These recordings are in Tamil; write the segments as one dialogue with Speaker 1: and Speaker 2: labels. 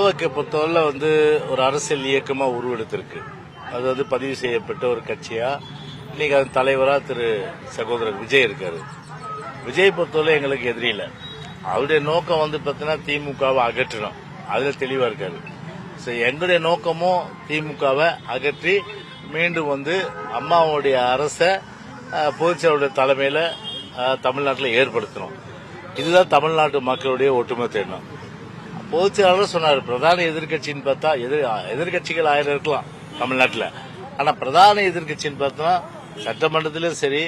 Speaker 1: தாவகை பொறுத்தவரை ஒரு அரசியல் இயக்கமா உருவெடுத்திருக்கு. அது பதிவு செய்யப்பட்ட ஒரு கட்சியா இன்னைக்கு அதன் தலைவரா சகோதரர் விஜய் இருக்காரு. விஜய் பொறுத்தவரை எங்களுக்கு எதிரி இல்லை. அவருடைய நோக்கம் பார்த்தீங்கன்னா திமுகவை அகற்றணும். அதுல தெளிவா இருக்காரு. எங்களுடைய நோக்கமும் திமுகவை அகற்றி மீண்டும் அம்மாவுடைய அரசை பொதுச்செயலாளருடைய தலைமையில தமிழ்நாட்டில் ஏற்படுத்தணும். இதுதான் தமிழ்நாட்டு மக்களுடைய ஒட்டுமொத்த எண்ணம். பொதுச்செயலாளர் சொன்னார், பிரதான எதிர்கட்சின்னு பார்த்தா எதிர்கட்சிகள் 1000 இருக்கலாம் தமிழ்நாட்டில். ஆனா பிரதான எதிர்கட்சின்னு பார்த்தா சட்டமன்றத்திலும் சரி,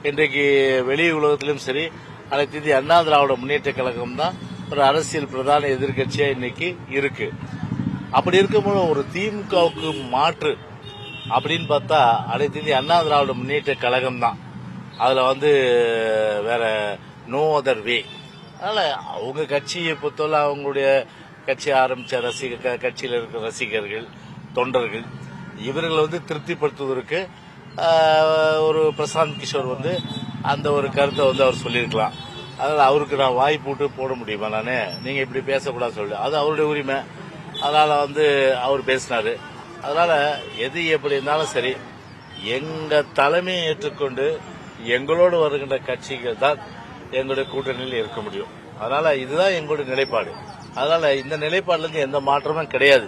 Speaker 1: இன்றைக்கு வெளி உலகத்திலும் சரி, அனைத்து இந்திய அண்ணா திராவிட முன்னேற்ற கழகம் தான் ஒரு அரசியல் பிரதான எதிர்கட்சியா இன்னைக்கு இருக்கு. அப்படி இருக்கும்போது ஒரு திமுகவுக்கு மாற்று அப்படின்னு பார்த்தா அனைத்து இந்திய அண்ணா திராவிட முன்னேற்ற கழகம் தான். அதுல வேற நோ அதர் வே. அதனால அவங்க கட்சியை பொறுத்தவரை அவங்களுடைய கட்சி ஆரம்பிச்ச கட்சியில் இருக்கிற ரசிகர்கள், தொண்டர்கள் இவர்கள் திருப்திப்படுத்துவதற்கு ஒரு பிரசாந்த் கிஷோர் அந்த ஒரு கருத்தை அவர் சொல்லியிருக்கலாம். அதனால அவருக்கு நான் வாய்ப்பு விட்டு போட முடியுமா? நானே நீங்க இப்படி பேசக்கூடாது சொல்லு, அது அவருடைய உரிமை. அதனால அவர் பேசினாரு. அதனால எது எப்படி இருந்தாலும் சரி, எங்க தலைமையை ஏற்றுக்கொண்டு எங்களோடு வருகின்ற கட்சிகள் தான் எங்களுடைய கூட்டணியில் இருக்க முடியும். அதனால இதுதான் எங்களுடைய நிலைப்பாடு. அதனால இந்த நிலைப்பாடுல இருந்து எந்த மாற்றமும் கிடையாது.